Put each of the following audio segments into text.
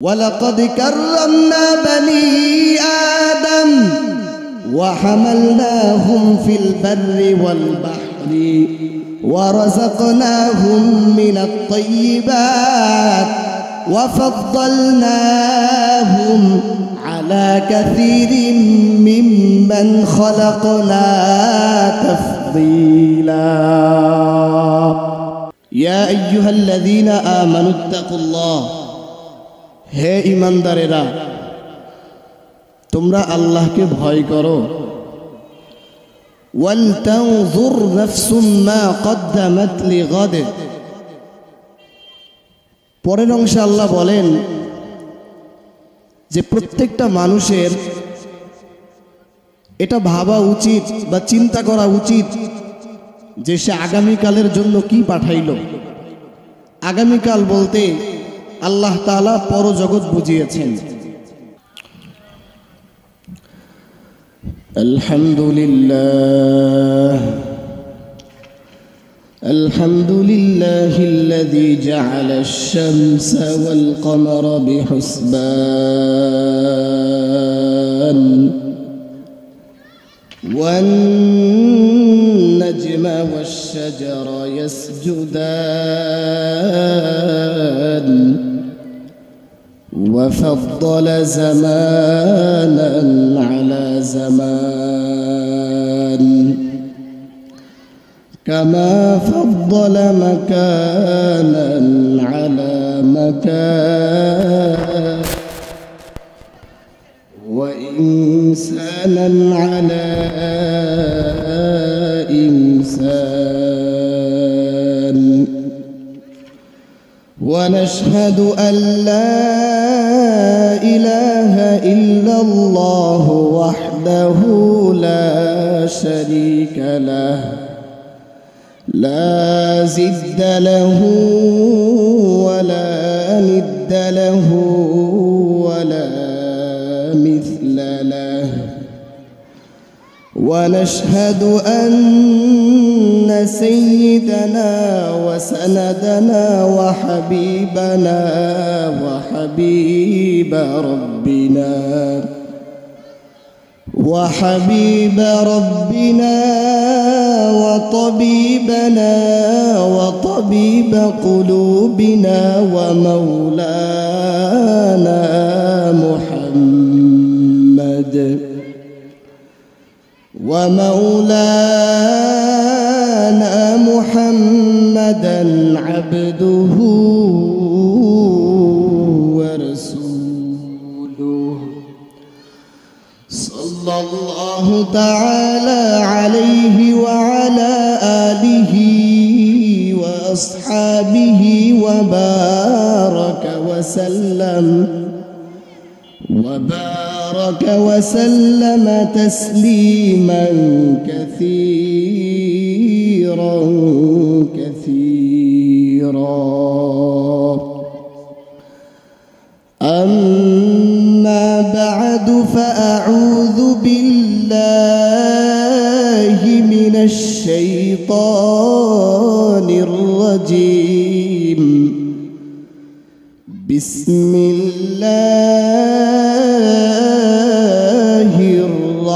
وَلَقَدْ كَرَّمْنَا بَنِي آدَمَ وَحَمَلْنَاهُمْ فِي الْبَرِّ وَالْبَحْرِ وَرَزَقْنَاهُمْ مِنَ الطَّيِّبَاتِ وَفَضَّلْنَاهُمْ عَلَى كَثِيرٍ مِّمَّنْ خَلَقْنَا تَفْضِيلًا يَا أَيُّهَا الَّذِينَ آمَنُوا اتَّقُوا اللَّهَ হে ঈমানদারেরা তোমরা আল্লাহকে ভয় করো ওয়ালতানজুর নাফসুম মা কদ্দামাত লিগাদ পরের অংশে আল্লাহ বলেন যে প্রত্যেকটা মানুষের এটা ভাবা উচিত বা চিন্তা করা উচিত যে সে আগামীকালের জন্য কি পাঠাইল। আগামীকাল বলতে আল্লাহ তাআলা পরজগৎ বুঝিয়েছেন। আলহামদুলিল্লাহিল্লাযী জাআলাশ শামসা ওয়াল কমারা বিহুসবান ওয়ান নাজমা ওয়াশ শাজারা ইয়াসজুদান وفضل زمانا على زمان كما فضل مكانا على مكان وإنسانا على إنسان ونشهد أن لا إله إلا الله وحده لا شريك له لا ضد له ولا ند له ولا مثل له ونشهد أن سيدنا وسندنا وحبيبنا وحبيب ربنا وطبيبنا وطبيب قلوبنا ومولانا محمدا عبده ورسوله صلى الله تعالى عليه وعلى آله وأصحابه وبارك وسلم تسليما كثيرا أما بعد فأعوذ بالله من الشيطان الرجيم بسم الله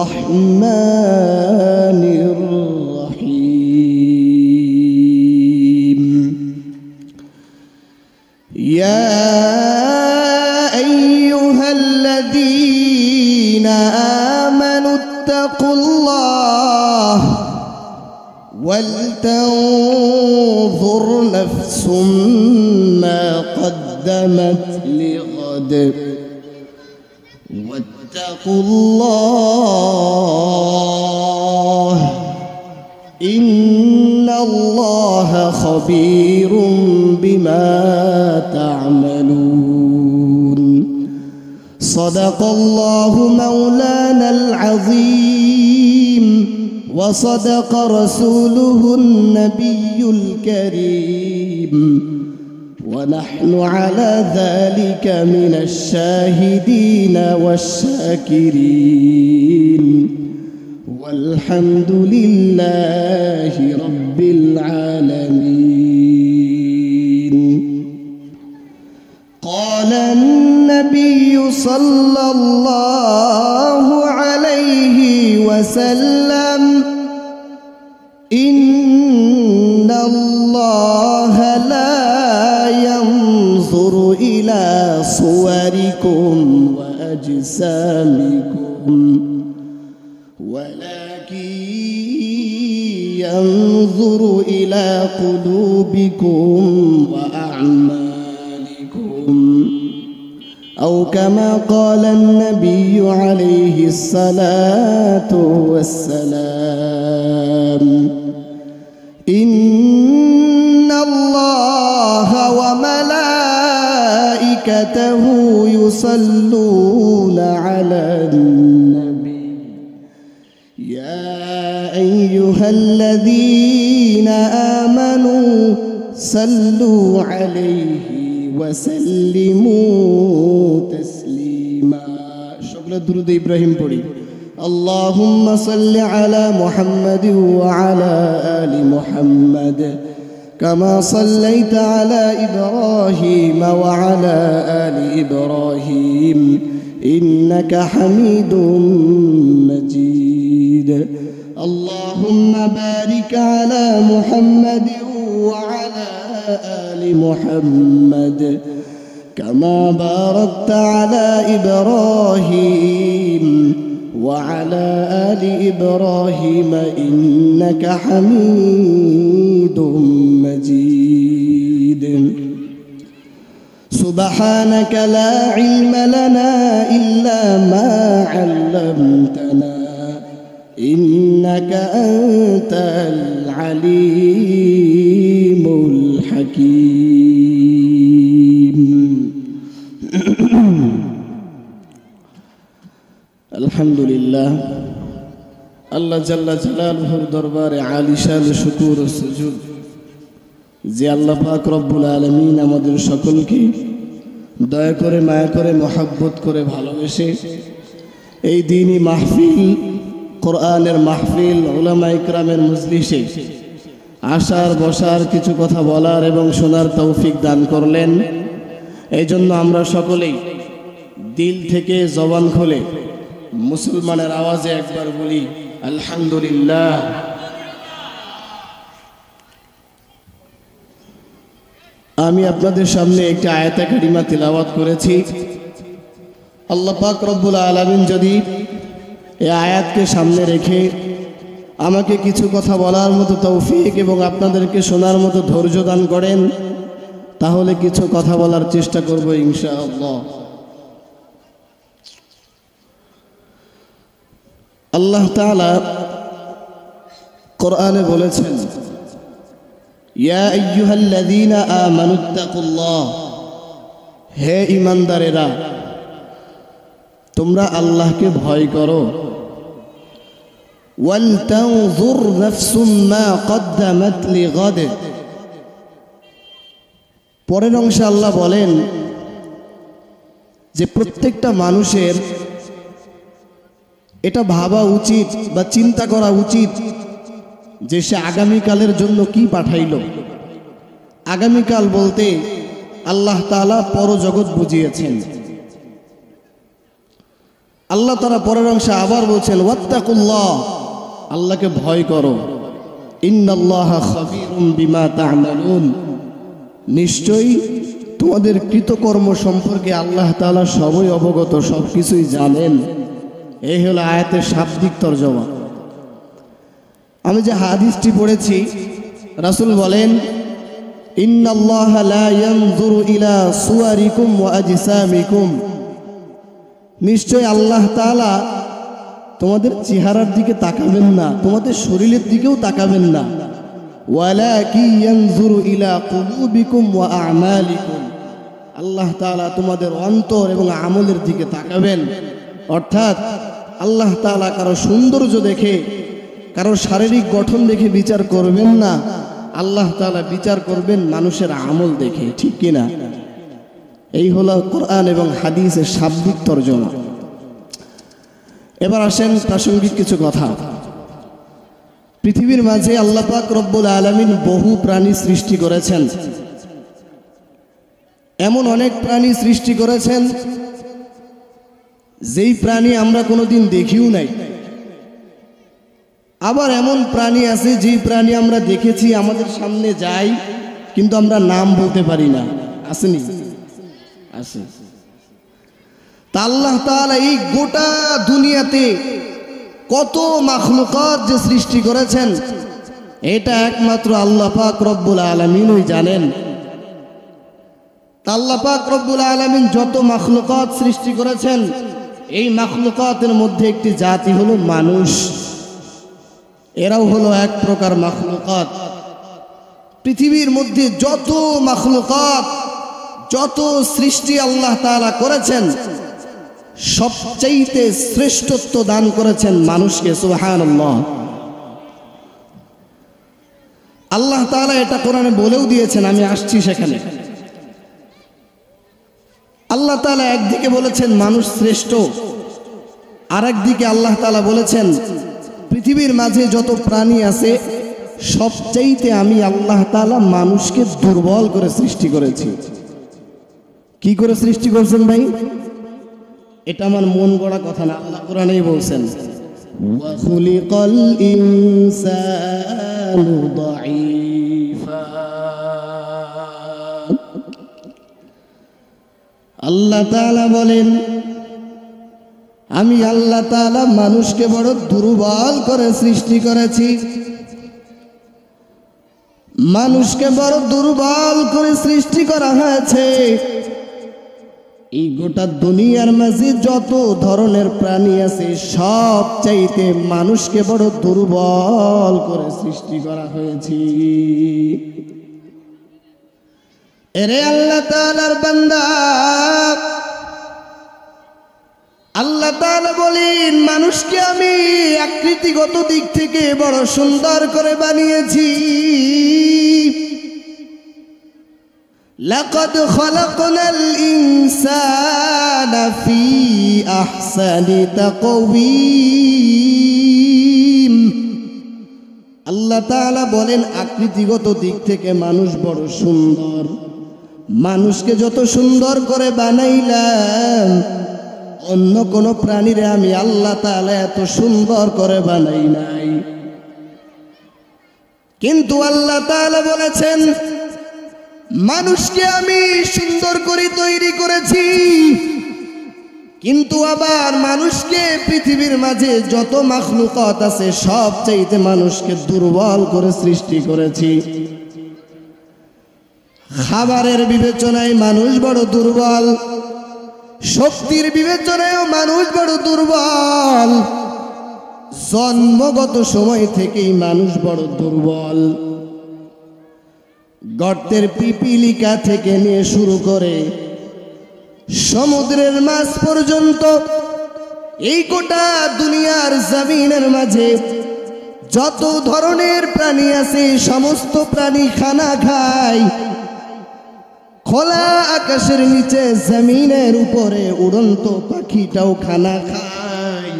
الرحمن الرحيم يا أيها الذين آمنوا اتقوا الله ولتنظر نفس ما قدمت لغد واتقوا الله إن الله خبير بما تعملون صدق الله مولانا العظيم وصدق رسوله النبي الكريم ونحن على ذلك من الشاهدين والشاكرين والحمد لله رب العالمين قال النبي صلى الله عليه وسلم إن الله لا ينظر إلى صوركم وأجسامكم ولكن ينظر إلى قلوبكم وأعمالكم أو كما قال النبي عليه الصلاة والسلام إن الله وملائكته يصلون على النبي يا أيها الذين آمنوا صلوا عليه وسلموا تسليما شكرا درود إبراهيم পড়ি اللهم صل على محمد وعلى آل محمد كما صليت على إبراهيم وعلى آل إبراهيم إنك حميد مجيد اللهم بارك على محمد وعلى آل محمد كما باركت على إبراهيم وعلى آل إبراهيم إنك حميد مجيد سبحانك لا علم لنا إلا ما علمتنا إنك أنت العليم الحكيم الحمد لله الله جل جلاله দরবারে আলিশান শুকর ও সুজুদ যে আল্লাহ পাক রব্বুল আলামিন আমাদের সকলকে দয়া করে মায়া করে মহব্বত করে ভালোবেসে এই দ্বীনি মাহফিল কোরআনের মাহফিল উলামা ইকরামের মজলিসে আসার বসার কিছু কথা বলার এবং শোনার তৌফিক দান করলেন। এই জন্য আমরা সকলেই দিল থেকে জবান খুলে মুসলমানের আওয়াজে একবার বলি আলহামদুলিল্লাহ। আমি আপনাদের সামনে একটি আয়াতে কারিমা তিলাওয়াত করেছি। আল্লাহ পাক রব্বুল আলামিন যদি এই আয়াতকে সামনে রেখে আমাকে কিছু কথা বলার মতো তৌফিক এবং আপনাদেরকে শোনার মতো ধৈর্য দান করেন তাহলে কিছু কথা বলার চেষ্টা করব ইনশাআল্লাহ। আল্লাহ তাআলা কোরআনে বলেছেন ইয়া আইয়ুহাল্লাযীনা আমানুত্তাকুল্লাহ, হে ঈমানদারেরা তোমরা আল্লাহকে ভয় করো। ওয়াল তানজুর নাফসুম মা কদ্দামাত লিগাদ, পরের অংশে আল্লাহ বলেন যে প্রত্যেকটা মানুষের এটা ভাবা উচিত বা চিন্তা করা উচিত যে সে আগামীকালের জন্য কি পাঠাইল। আগামীকাল বলতে আল্লাহ তাআলা পরজগৎ বুঝিয়েছেন। আল্লাহ তাআলা পরের অংশে আবার বলছেন ওয়াত্তাকুল্লাহ, আল্লাহকে ভয় করো। ইন্নাল্লাহা খাবীরুম বিমা তা'মালুন, নিশ্চয়ই তোমাদের কৃতকর্ম সম্পর্কে আল্লাহ তাআলা সবই অবগত, সব কিছুই জানেন। এই হলো আয়াতের শাব্দিক তরজমা। আমি যে হাদিসটি পড়েছি, রাসূল বলেন ইন্নাল্লাহা লা ইয়ানজুরু ইলা সুওয়ারিকুম ওয়া আজসামিকুম, নিশ্চয় আল্লাহ তাআলা তোমাদের চেহারার দিকে তাকাবেন না, তোমাদের শরীরের দিকেও তাকাবেন না। ওয়ালাকিন ইয়ানজুরু ইলা কুলুবিকুম ওয়া আমালিকুম, আল্লাহ তাআলা তোমাদের অন্তর এবং আমলের দিকে তাকাবেন। অর্থাৎ আল্লাহ তাআলা কারো সৌন্দর্য দেখে, কারো শারীরিক গঠন দেখে বিচার করবেন না, আল্লাহ তাআলা বিচার করবেন মানুষের আমল দেখে। ঠিক কিনা? এই হলো কোরআন এবং হাদিসের শাব্দিক তরজমা। এবার আসেন প্রাসঙ্গিক কিছু কথা। পৃথিবীর মাঝে আল্লাহ পাক রব্বুল আলামিন বহু প্রাণী সৃষ্টি করেছেন। এমন অনেক প্রাণী সৃষ্টি করেছেন যেই প্রাণী আমরা কোনোদিন দেখিও নাই। আবার এমন প্রাণী আছে যেই প্রাণী আমরা দেখেছি, আমাদের সামনে যায়, কিন্তু আমরা নাম বলতে পারি না। আসেনি? আছে। তা আল্লাহ তাআলা এই গোটা দুনিয়াতে কত মাখলুকাত যে সৃষ্টি করেছেন, এটা একমাত্র আল্লাহ পাক রব্বুল আলামিনই জানেন। তা আল্লাহ পাক রব্বুল আলামিন যত মাখলুকাত সৃষ্টি করেছেন, এই মাখলুকাতের মধ্যে একটি জাতি হলো মানুষ। এরাও হলো এক প্রকার মাখলুকাত। পৃথিবীর মধ্যে যত মাখলুকাত, যত সৃষ্টি আল্লাহ তাআলা করেছেন, সবচাইতে শ্রেষ্ঠত্ব দান করেছেন মানুষকে। সুবহানাল্লাহ। আল্লাহ তাআলা এটা কোরআনে বলেও দিয়েছেন, আমি আসছি সেখানে। আল্লাহ তাআলা একদিকে বলেছেন মানুষ শ্রেষ্ঠ, আর একদিকে আল্লাহ তাআলা বলেছেন পৃথিবীর মাঝে যত প্রাণী আছে সবচাইতে আমি আল্লাহ তাআলা মানুষকে দুর্বল করে সৃষ্টি করেছি। কি করে সৃষ্টি করছেন ভাই? এটা আমার মন গড়া কথা না, আল্লাহ কোরআনেই বলছেন, ওয়া খুলিকাল ইনসানু দাঈফা। আল্লাহ তাআলা বলেন আমি আল্লাহ তাআলা মানুষকে বড় দুর্বল করে সৃষ্টি করেছি। মানুষকে বড় দুর্বল করে সৃষ্টি করা হয়েছে। এই গোটা দুনিয়ার মাঝে যত ধরনের প্রাণী আছে সব চাইতে মানুষকে বড় দুর্বল করে সৃষ্টি করা হয়েছে। এরে আল্লাহ তাআলার বান্দা, আল্লাহ তাআলা বলেন মানুষকে আমি আকৃতিগত দিক থেকে বড় সুন্দর করে বানিয়েছি। লাকাদ খালাকনাল ইনসানা ফি আহসানি তাকওয়িম। আল্লাহ তাআলা বলেন আকৃতিগত দিক থেকে মানুষ বড় সুন্দর। মানুষকে যত সুন্দর করে বানাইলাম, অন্য কোন প্রাণীরে আমি আল্লাহ তাআলা এত সুন্দর করে বানাই নাই। কিন্তু আল্লাহ তাআলা বলেছেন মানুষকে আমি সুন্দর করে তৈরি করেছি, কিন্তু আবার মানুষকে পৃথিবীর মাঝে যত মাখলুকাত আছে সব চাইতে মানুষকে দুর্বল করে সৃষ্টি করেছি। খাবারের বিবেচনায় মানুষ বড় দুর্বল, শক্তির বিবেচনায়ও মানুষ বড় দুর্বল, জন্মগত সময় থেকেই মানুষ বড় দুর্বল। গর্তের পিপিলিকা থেকে নিয়ে শুরু করে সমুদ্রের মাছ পর্যন্ত এই গোটা দুনিয়ার জমিনের মাঝে যত ধরনের প্রাণী আছে সমস্ত প্রাণী খানা খায়। খোলা আকাশের নিচে জমিনের উপরে উড়ন্ত পাখিটাও খানা খায়।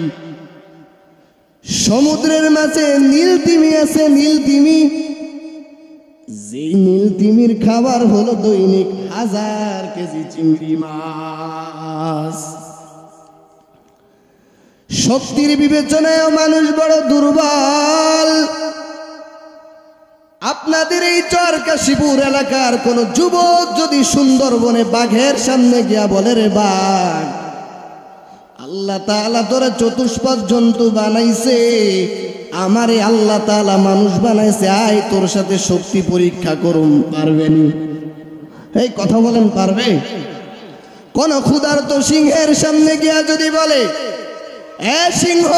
সমুদ্রের মাঝে নীল তিমি আছে, নীল তিমি, যেই নীল তিমির খাবার হলো দৈনিক 1000 কেজি চিংড়ি মাছ। শক্তির বিবেচনায় মানুষ বড় দুর্বল। আপনাদের এই চরকাশীপুর এলাকার কোন যুবক যদি সুন্দরবনে বাঘের সামনে গিয়া বলে, রে বাঘ, আল্লাহ তাআলা তোরা চতুষ্পদ জন্তু বানাইছে, আমারে আল্লাহ তাআলা মানুষ বানাইছে, আয় তোর সাথে শক্তি পরীক্ষা করুম, পারবেনি? এই কথা বলেন, পারবে? কোন ক্ষুধার্ত সিংহের সামনে গিয়া যদি বলে, এ সিংহ,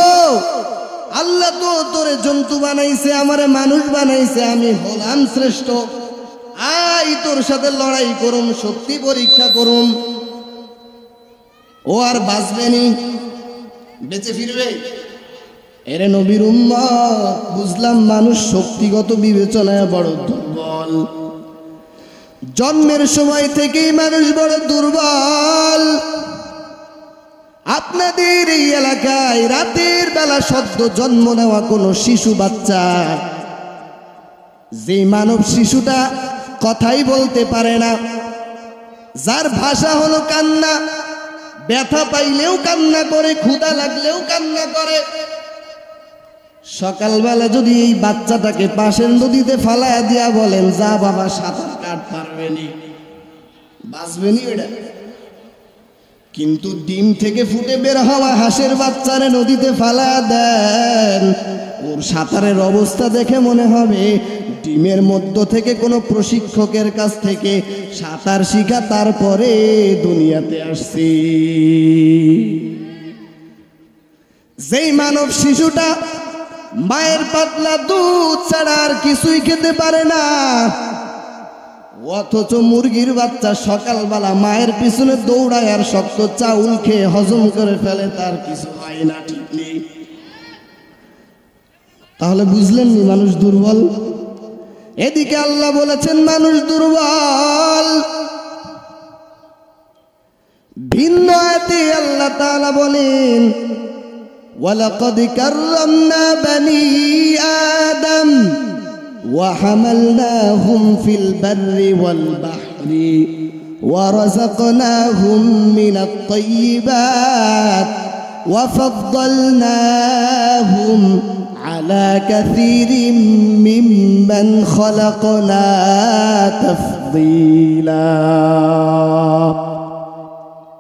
আল্লাহ তো তোরে জন্তু বানাইছে, আমারে মানুষ বানাইছে, আমি হলাম শ্রেষ্ঠ, আয় তোর সাথে লড়াই করুম, শক্তি পরীক্ষা করুম, ও আর বাঁচবেনি? বেঁচে ফিরবে? এরে নবীর উম্মত, বুঝলাম মানুষ শক্তিগত বিবেচনায় বড় দুর্বল। জন্মের সময় থেকেই মানুষ বড় দুর্বল। আপনাদের এই এলাকায় রাতের বেলা সদ্য জন্ম নেওয়া কোনো শিশু বাচ্চা, যে মানব শিশুটা কথাই বলতে পারে না, যার ভাষা হলো কান্না, ব্যথা পাইলেও কান্না করে, ক্ষুধা লাগলেও কান্না করে। সকালবেলা যদি এই বাচ্চাটাকে পাশের নদীতে ফালায়া দিয়া বলেন, যা বাবা সাঁতার কাট, পারবেনি, বাঁচবেনি ওটা। কিন্তু ডিম থেকে ফুটে বের হওয়া হাঁসের বাচ্চারে নদীতে ফালায়া দেন, ওর সাঁতারের অবস্থা দেখে মনে হবে ডিমের মধ্য থেকে কোনো প্রশিক্ষকের কাছ থেকে সাঁতার শিখা তারপরে দুনিয়াতে আসছে। যেই মানব শিশুটা মায়ের পাতলা দুধ ছাড়া আর কিছুই খেতে পারে না, অথচ মুরগির বাচ্চা সকালবেলা মায়ের পিছনে দৌড়ায় আর শক্ত চাউল খেয়ে হজম করে ফেলে, তার কিছু হয় না, ঠিক নেই। তাহলে বুঝলেন নি মানুষ দুর্বল? এদিকে আল্লাহ বলেছেন মানুষ দুর্বল। ভিন্ন আয়াতে আল্লাহ তাআলা বলেন, ওয়ালাকাদ কাররামনা বানি আদম وحملناهم في البر والبحر ورزقناهم من الطيبات وفضلناهم على كثير ممن خلقنا تفضيلا।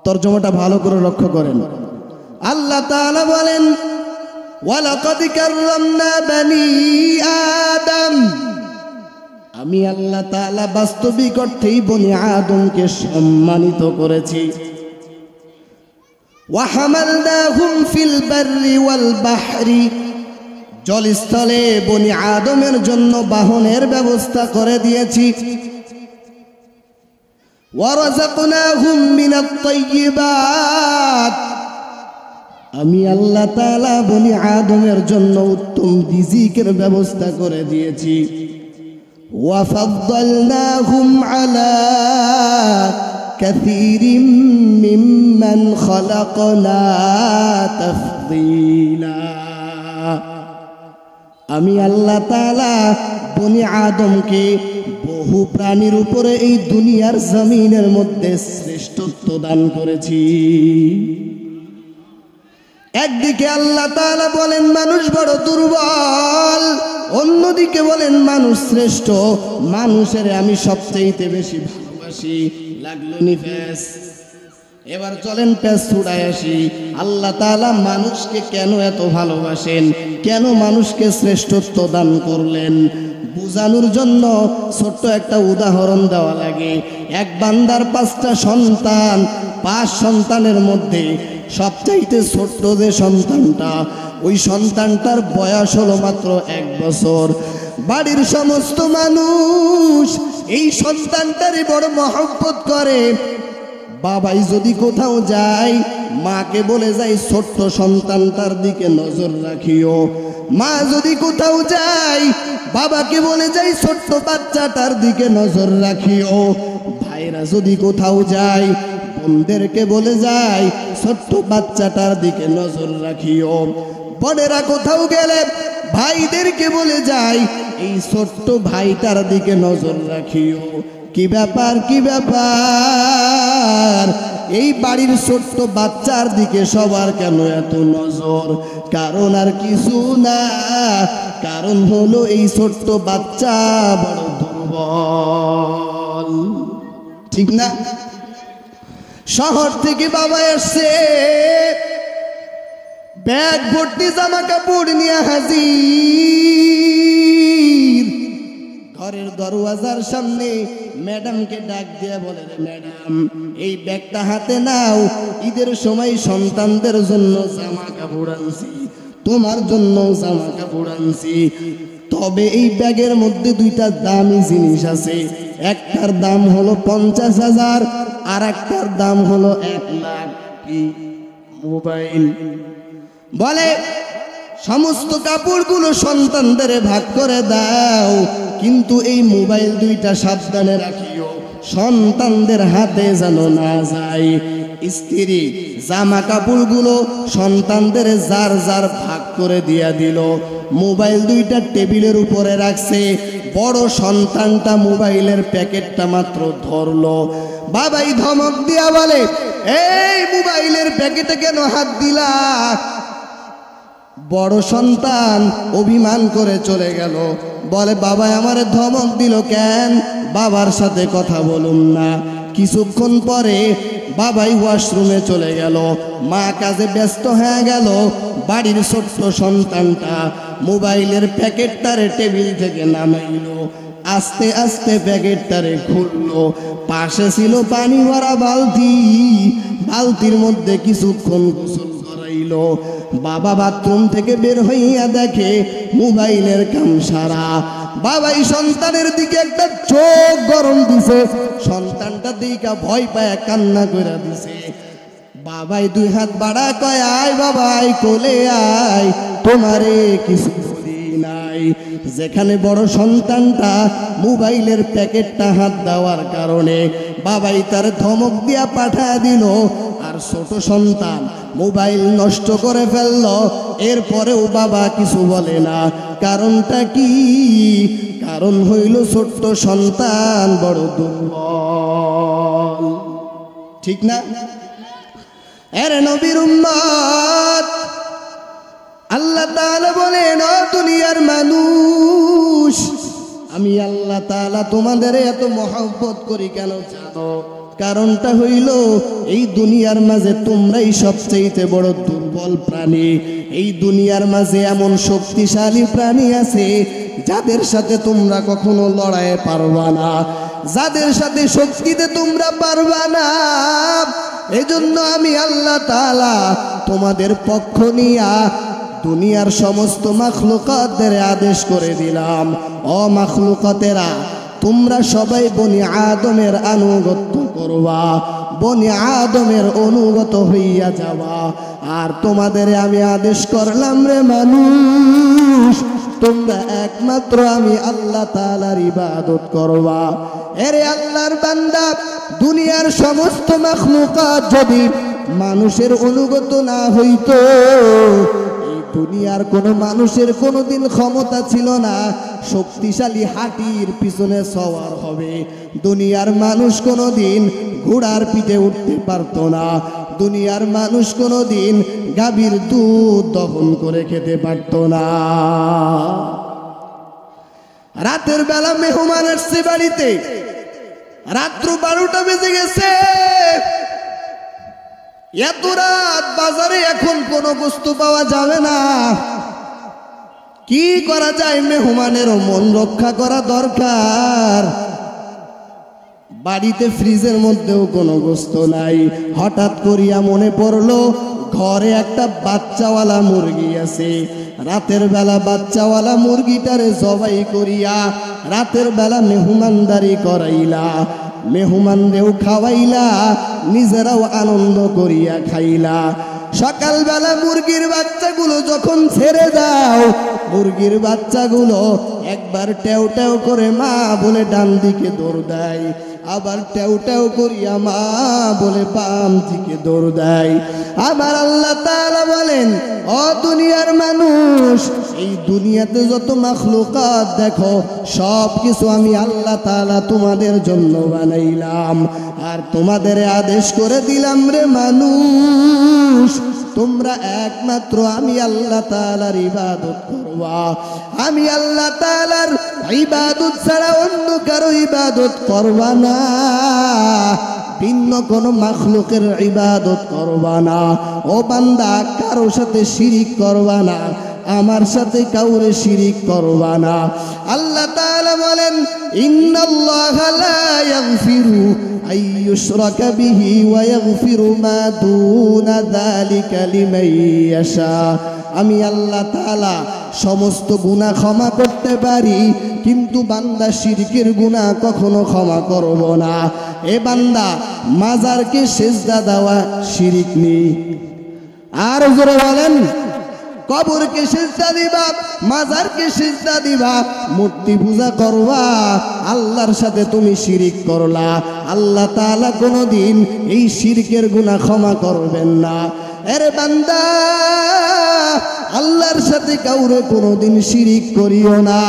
তরজমাটা ভালো করে লক্ষ্য করেন। আল্লাহ তাআলা বলেন, ওয়ালাকাদ কাররামনা বানি আদম, আমি আল্লাহ তাআলা বাস্তবিক অর্থেই বনি আদমকে সম্মানিত করেছি। ওয়া হামালনাহুম ফিল বাররি ওয়াল বাহরি, জলস্থলে বনি আদমের জন্য বাহনের ব্যবস্থা করে দিয়েছি। ওয়া রাযাকনাহুম মিনাত তাইয়্যিবাত, আমি আল্লাহ তাআলা বনি আদমের জন্য উত্তম রিজিকের ব্যবস্থা করে দিয়েছি। ওয়া ফাদ্দালনাহুম আলা কাসীরিম মিম্মান খালাকনা তাফদীলা, আমি আল্লাহ তাআলা বনি আদমকে বহু প্রাণীর উপরে এই দুনিয়ার জমিনের মধ্যে শ্রেষ্ঠত্ব দান করেছি। একদিকে আল্লাহ তাআলা বলেন মানুষ বড় দুর্বল, অন্যদিকে বলেন মানুষ শ্রেষ্ঠ, মানুষের আমি সবচেয়ে বেশি ভালোবাসি। লাগলো নি ফেস? এবার চলেন পেস ছুড়ায় আসি। আল্লাহ তাআলা মানুষকে কেন এত ভালোবাসেন, কেন মানুষকে শ্রেষ্ঠত্ব দান করলেন, বুঝানোর জন্য ছোট্ট একটা উদাহরণ দেওয়া লাগে। এক বান্দার 5টা সন্তান, 5 সন্তানের মধ্যে সবচাইতে ছোট্ট যে সন্তানটা, ওই সন্তানটার বয়স হলো মাত্র 1 বছর। বাড়ির সমস্ত মানুষ এই সন্তানটারই বড় মহব্বত করে। বাবাই যদি কোথাও যায়, মাকে বলে যায় ছোট্ট সন্তানটার দিকে নজর রাখিও। মা যদি কোথাও যায়, বাবাকে বলে যায় ছোট্ট বাচ্চাটার দিকে নজর রাখিও। ভাইরা যদি কোথাও যায়, বোনদেরকে বলে যায় ছোট্ট বাচ্চাটার দিকে নজর রাখিও। বোনেরা কোথাও গেলে ভাইদেরকে বলে যায় এই ছোট্ট ভাইটার দিকে নজর রাখিও। কি ব্যাপার, কি ব্যাপার? এই বাড়ির ছোট্ট বাচ্চার দিকে সবার কেন এত নজর? কারণ আর কিছু না, কারণ হলো এই ছোট্ট বাচ্চা বড় দুর্বল, ঠিক না? শহর থেকে বাবা এসছে, ব্যাগ ভর্তি জামা কাপড় নিয়ে হাজির। ঘরের দরওয়াজার সামনে ম্যাডামকে ডাক দিয়ে বলে, রে ম্যাডাম, এই ব্যাগটা হাতে নাও, ঈদের সময় সন্তানদের জন্য জামা কাপড় আনছি, তোমার জন্য জামা কাপড় আনছি। তবে এই ব্যাগের মধ্যে 2টা দামি জিনিস আছে, একটার দাম হলো 50,000 আর একটার দাম হলো 1 লাখ। কি? মোবাইল। বলে সমস্ত কাপড়গুলো সন্তানদের ভাগ করে দাও, কিন্তু এই মোবাইল 2টা সাবধানে রাখিও, সন্তানদের হাতে যেন না যায়। স্ত্রী জামা কাপড়গুলো সন্তানদের যার যার ভাগ করে দিয়া দিল। মোবাইল 2টা টেবিলের উপরে রাখছে। বড় সন্তানটা মোবাইলের প্যাকেটটা মাত্র ধরলো, বাবাই ধমক দিয়া বলে, এই মোবাইলের প্যাকেটে কেন হাত দিলা? বড় সন্তান অভিমান করে চলে গেল, বলে বাবা আমারে ধমক দিল কেন? বাবার সাথে কথা বলুন না। কিছুক্ষণ পরে বাবাই ওয়াশরুমে চলে গেল, মা কাজে ব্যস্ত হয়ে গেল। বাড়ির ছোট্ট সন্তানটা মোবাইলের প্যাকেটটারে টেবিল থেকে নামাইলো, আস্তে আস্তে প্যাকেটটারে খুললো। পাশে ছিল পানি ভরা বালতি, বালতির মধ্যে কিছুক্ষণ গোসল করাইলো। বাবা বাথরুম থেকে বের হইয়া দেখে মোবাইলের কাম সারা। বাবাই সন্তানের দিকে একটা চোখ গরম দিছে, সন্তানটা দিকে ভয় পায় কান্না করে দিছে। বাবাই দুই হাত বাড়া কয় আয় বাবা আয় কোলে আয়, তোমারে কিছু বলি নাই। যেখানে বড় সন্তানটা মোবাইলের প্যাকেটটা হাত দেওয়ার কারণে বাবাই তার ধমক দিয়া পাঠায় দিল, আর ছোট সন্তান মোবাইল নষ্ট করে ফেলল। এরপরেও বাবা কিছু বলে না। কারণটা কি? কারণ হইল ছোট্ট সন্তান বড় দুর্বল। ঠিক না? আরে নবীর উম্মত, আল্লাহ তাআলা বলেন ও দুনিয়ার মানুষ, আমি আল্লাহ তাআলা তোমাদের এত মহব্বত করি কেন জানো? কারণটা হইল এই দুনিয়ার মাঝে তোমরাই সবচেয়ে বড় দুর্বল প্রাণী। এই দুনিয়ার মাঝে এমন শক্তিশালী প্রাণী আছে যাদের সাথে তোমরা কখনো লড়াইয়ে পারবা না, যাদের সাথে শক্তিতে তোমরা পারবা না। এজন্য আমি আল্লাহ তাআলা তোমাদের পক্ষ নিয়া দুনিয়ার সমস্ত মাখলুকাতদের আদেশ করে দিলাম, ও মাখলুকাতেরা তোমরা সবাই বনি আদমের আনুগত্য করবা, বনি আদমের অনুগত হইয়া যাওয়া। আর তোমাদের আমি আদেশ করলাম রে মানুষ, তোমরা একমাত্র আমি আল্লাহ তাআলার ইবাদত করবা। এরে আল্লাহর বান্দা, দুনিয়ার সমস্ত মাখলুকাত যদি মানুষের অনুগত না হইতো, দুনিয়ার কোন মানুষের কোনোদিন ক্ষমতা ছিল না শক্তিশালী হাতির পিছনে সওয়ার হবে। দুনিয়ার মানুষ কোনোদিন ঘোড়ার পিঠে উঠতে পারতো না। দুনিয়ার মানুষ কোনোদিন গাভীর দুধ দহন করে খেতে পারতো না। রাতের বেলা মেহমান আসছে বাড়িতে, রাত্র 12টা বেজে গেছে। এত রাত বাজারে এখন কোনো বস্তু পাওয়া যাবে না। কি করা যায়? মেহমানেরও মন রক্ষা করা দরকার। বাড়িতে ফ্রিজের মধ্যেও কোনো বস্তু নাই। হঠাৎ করিয়া মনে পড়লো ঘরে একটা বাচ্চাওয়ালা মুরগি আছে। রাতের বেলা বাচ্চাওয়ালা মুরগিটারে জবাই করিয়া রাতের বেলা মেহমানদারি করাইলা, মেহমানদেরও খাওয়াইলা, নিজেরাও আনন্দ করিয়া খাইলা। সকালবেলা মুরগির বাচ্চাগুলো যখন ছেড়ে দাও, মুরগির বাচ্চাগুলো একবার টেউ টেউ করে মা বলে ডান দিকে দৌড় দেয়, আবার টেউ টেউ করিয়া মা বলে বাম দিকে দৌড় দেয়। আবার আল্লাহ তাআলা বলেন, ও দুনিয়ার মানুষ, এই দুনিয়াতে যত মাখলুকাত দেখো সব কিছু আমি আল্লাহ তাআলা তোমাদের জন্য বানাইলাম। আর তোমাদের আদেশ করে দিলাম রে মানুষ, তোমরা একমাত্র আমি আল্লাহ তাআলার ইবাদত করবা। আমি আল্লাহ তাআলার ইবাদত ছাড়া অন্য কারো ইবাদত করবা না, ভিন্ন কোন মাখলুকের ইবাদত করবা না। ও বান্দা, কারো সাথে শিরিক করবা না, আমার সাথে কাউরে শিরিক করবা না। আল্লাহ তাআলা বলেন, ইন্নাল্লাহা লা ইয়াগফিরু আইয়ুশরাকা বিহি ওয়া ইয়াগফিরু মা দুনা যালিকা লিমান ইয়াশা। আমি আল্লাহ তাআলা সমস্ত গুনাহ ক্ষমা করতে পারি, কিন্তু বান্দা শিরকের গুনাহ কখনো ক্ষমা করব না। এ বান্দা, মাজারকে সিজদা দেওয়া শিরক নেই। আর জোরে বলেন, কবরকে সিজদা দিবা, মাজারকে সিজদা দিবা, মূর্তি পূজা করবা, আল্লাহর সাথে তুমি শিরিক করলা। আল্লাহ তাআলা কোনোদিন এই শিরকের গুনাহ ক্ষমা করবেন না। আরে বান্দা, আল্লাহর সাথে কাউরে কোনোদিন শিরিক করিও না।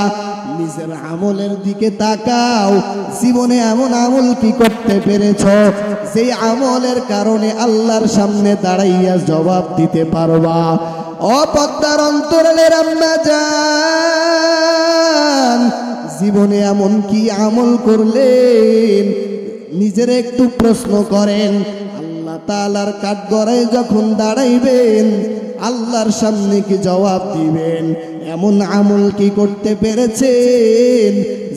নিজের আমলের দিকে তাকাও। জীবনে এমন আমল কি করতে পেরেছো সেই আমলের কারণে আল্লাহর সামনে দাঁড়াইয়া জবাব দিতে পারবা? ও পদ্মার অন্তরালের আম্মা জান, জীবনে এমন কি আমল করলেন? নিজের একটু প্রশ্ন করেন। আল্লাহ তাআলার কাঠগড়ায় যখন দাঁড়াইবেন, আল্লাহর সামনে কি জবাব দিবেন? এমন আমল কি করতে পেরেছেন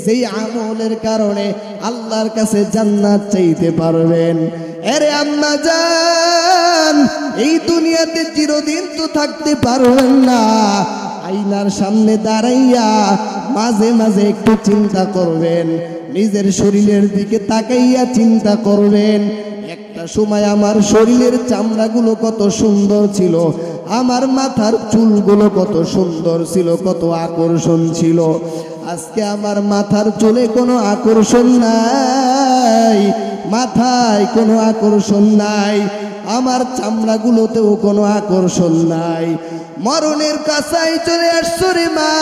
যেই আমলের কারণে আল্লাহর কাছে জান্নাত চাইতে পারবেন? আরে আম্মা জান, এই দুনিয়াতে চিরদিন তো থাকতে পারবেন না। আয়নার সামনে দাঁড়াইয়া মাঝে মাঝে একটু চিন্তা করবেন, নিজের শরীরের দিকে তাকাইয়া চিন্তা করবেন। একটা সময় আমার শরীরের চামড়াগুলো কত সুন্দর ছিল, আমার মাথার চুলগুলো কত সুন্দর ছিল, কত আকর্ষণ ছিল। আজকে আমার মাথার চুলে কোনো আকর্ষণ নাই, মাথায় কোনো আকর্ষণ নাই, আমার চামড়াগুলোতেও কোনো আকর্ষণ নাই। মরণের কাছাই চলে আসছো রে মা।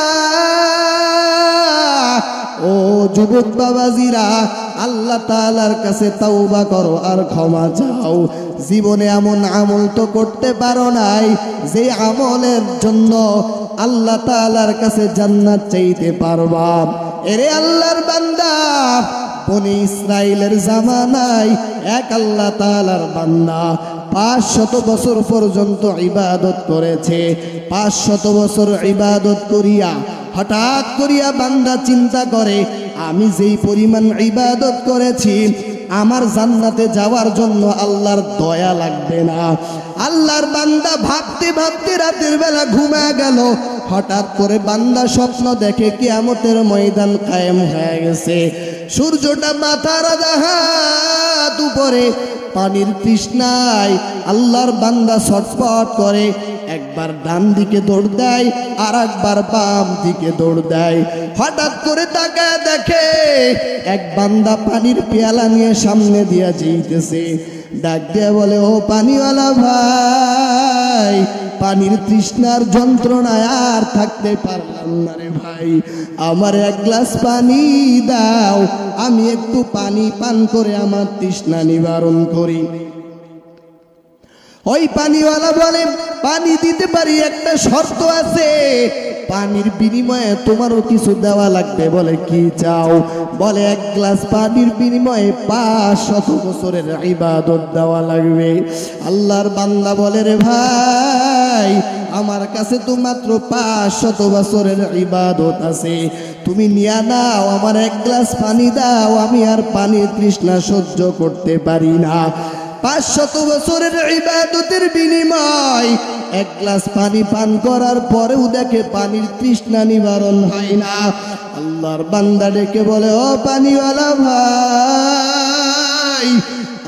ও যুবক বাবাজিরা, আল্লাহ তাআলার কাছে তাওবা করো আর ক্ষমা চাও। জীবনে এমন আমল তো করতে পারো নাই যে আমলের জন্য আল্লাহ তাআলার কাছে জান্নাত চাইতে পারবা। এরে আল্লাহর বান্দা, বনি ইসরাইলের জামানায় এক আল্লাহ তাআলার বান্দা 500 বছর পর্যন্ত ইবাদত করেছে। 500 বছর ইবাদত করিয়া হঠাৎ করিয়া বান্দা চিন্তা করে, আমি যেই পরিমাণ ইবাদত করেছি আমার জান্নাতে যাওয়ার জন্য আল্লাহর দয়া লাগবে না। আল্লাহর বান্দা ভাবতে ভাবতে রাতের বেলা ঘুমায় গেল। হঠাৎ করে বান্দা স্বপ্ন দেখে কিয়ামতের ময়দান কায়েম হয়ে গেছে। সূর্যটা মাথার হাত উপরে, পানির তৃষ্ণায় আল্লাহর বান্দা ছটফট করে। একবার ডান দিকে দৌড় দেয়, আর একবার বাম দিকে দৌড় দেয়। হঠাৎ করে তাকায় দেখে এক বান্দা পানির পেয়ালা নিয়ে সামনে দিয়া যাইতেছে। ডাক দিয়ে বলে, ও পানিওয়ালা ভাই, পানির তৃষ্ণার যন্ত্রণায় আর থাকতে পারলাম না রে ভাই, আমার এক গ্লাস পানি দাও, আমি একটু পানি পান করে আমার তৃষ্ণা নিবারণ করি। ওই পানিওয়ালা বলে, পানি দিতে পারি, একটা শর্ত আছে, পানির বিনিময়ে তোমারও কিছু দেওয়া লাগবে। বলে, কি চাও? বলে, এক গ্লাস পানির বিনিময়ে 500 বছরের ইবাদত দেওয়া লাগবে। আল্লাহর বান্দা বলে, রে ভাই, আমার কাছে তো মাত্র 500 বছরের ইবাদত আছে, তুমি নিয়া নাও, আমার এক গ্লাস পানি দাও, আমি আর পানির তৃষ্ণা সহ্য করতে পারি না। 500 বছরের ইবাদতের বিনিময় এক গ্লাস পানি পান করার পরেও দেখে পানির তৃষ্ণা নিবারণ হয় না। আল্লাহর বান্দা ডেকে বলে, ও পানিওয়ালা ভাই,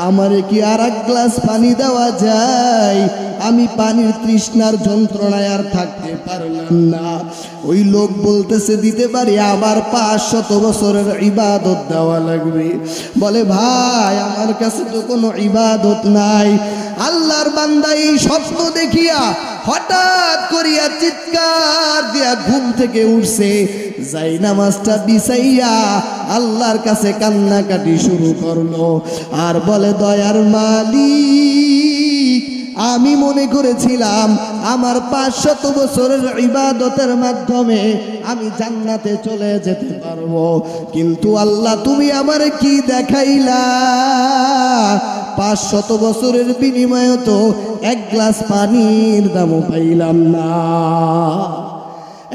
আমারে কি আর এক গ্লাস পানি দেওয়া যায়? আমি পানির তৃষ্ণার যন্ত্রণায় আর থাকতে পারলাম না। ওই লোক বলতেছে, দিতে পারি, আবার 500 বছরের ইবাদত দেওয়া লাগবে। বলে, ভাই, আমার কাছে তো কোনো ইবাদত নাই। আল্লাহর বান্দা এই স্বপ্ন দেখিয়া হঠাৎ করিয়া চিৎকার দিয়া ঘুম থেকে উঠছে, যাই নামাজটা বিছাইয়া আল্লাহর কাছে কান্নাকাটি শুরু করলো। আর বলে, দয়ার মালিক, আমি মনে করেছিলাম আমার 500 বছরের ইবাদতের মাধ্যমে আমি জান্নাতে চলে যেতে পারবো, কিন্তু আল্লাহ তুমি আমার কি দেখাইলা? 500 বছরের বিনিময়ে তো এক গ্লাস পানির দামও পাইলাম না।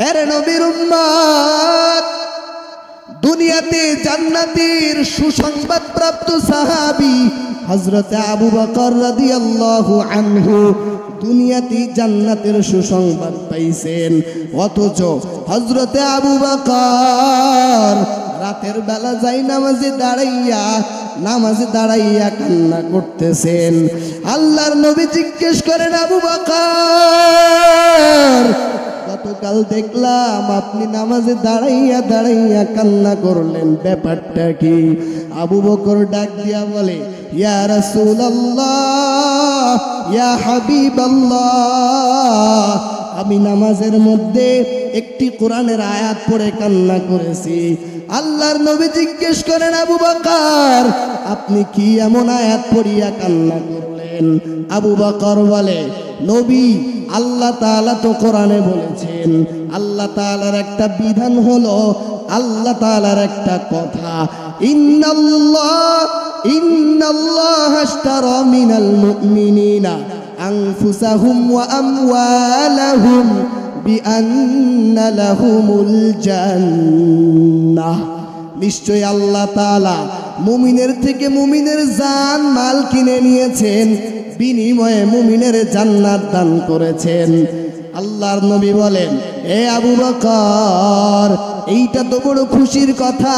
এরে নবীর উম্মত, দুনিয়াতে জান্নাতের সুসংবাদ প্রাপ্ত সাহাবী হযরত আবু বকর রাদিয়াল্লাহু আনহু দুনিয়াতে জান্নাতের সুসংবাদ পাইছেন, অথচ হযরত আবু বকর রাতের বেলা যাই নামাজে দাঁড়াইয়া কান্না করতেছেন। আল্লাহর নবী জিজ্ঞেস করেন, আবু বকর, গতকাল দেখলাম আপনি নামাজে দাঁড়াইয়া কান্না করলেন, ব্যাপারটা কি? আবু বকর ডাক দিয়া বলে, ইয়া রাসূলুল্লাহ, ইয়া হাবিবাল্লাহ, আমি নামাজের মধ্যে একটি কোরআনের আয়াত পড়ে কান্না করেছি। আল্লাহর নবী জিজ্ঞেস করেন, আবু বকর আপনি কি এমন আয়াত পড়িয়া কান্না করলেন? আবু বকর বলে, নবী আল্লাহ তাআলা তো কোরআনে বলেছেন, আল্লাহ তাআলার একটা বিধান হলো, আল্লাহ তাআলার একটা কথা, ইন্নাল্লাহ আশতারা মিনাল মুমিনিনা আনফুসাহুম ওয়া আমওয়ালাহুম বিআন্না লাহুমুল জান্নাহ। নিশ্চয় আল্লাহ তাআলা মুমিনের থেকে মুমিনের জান মাল কিনে নিয়েছেন, বিনিময়ে মুমিনের জান্নাত দান করেছেন। আল্লাহর নবী বলেন, এ আবু বকর এইটা তো বড় খুশির কথা,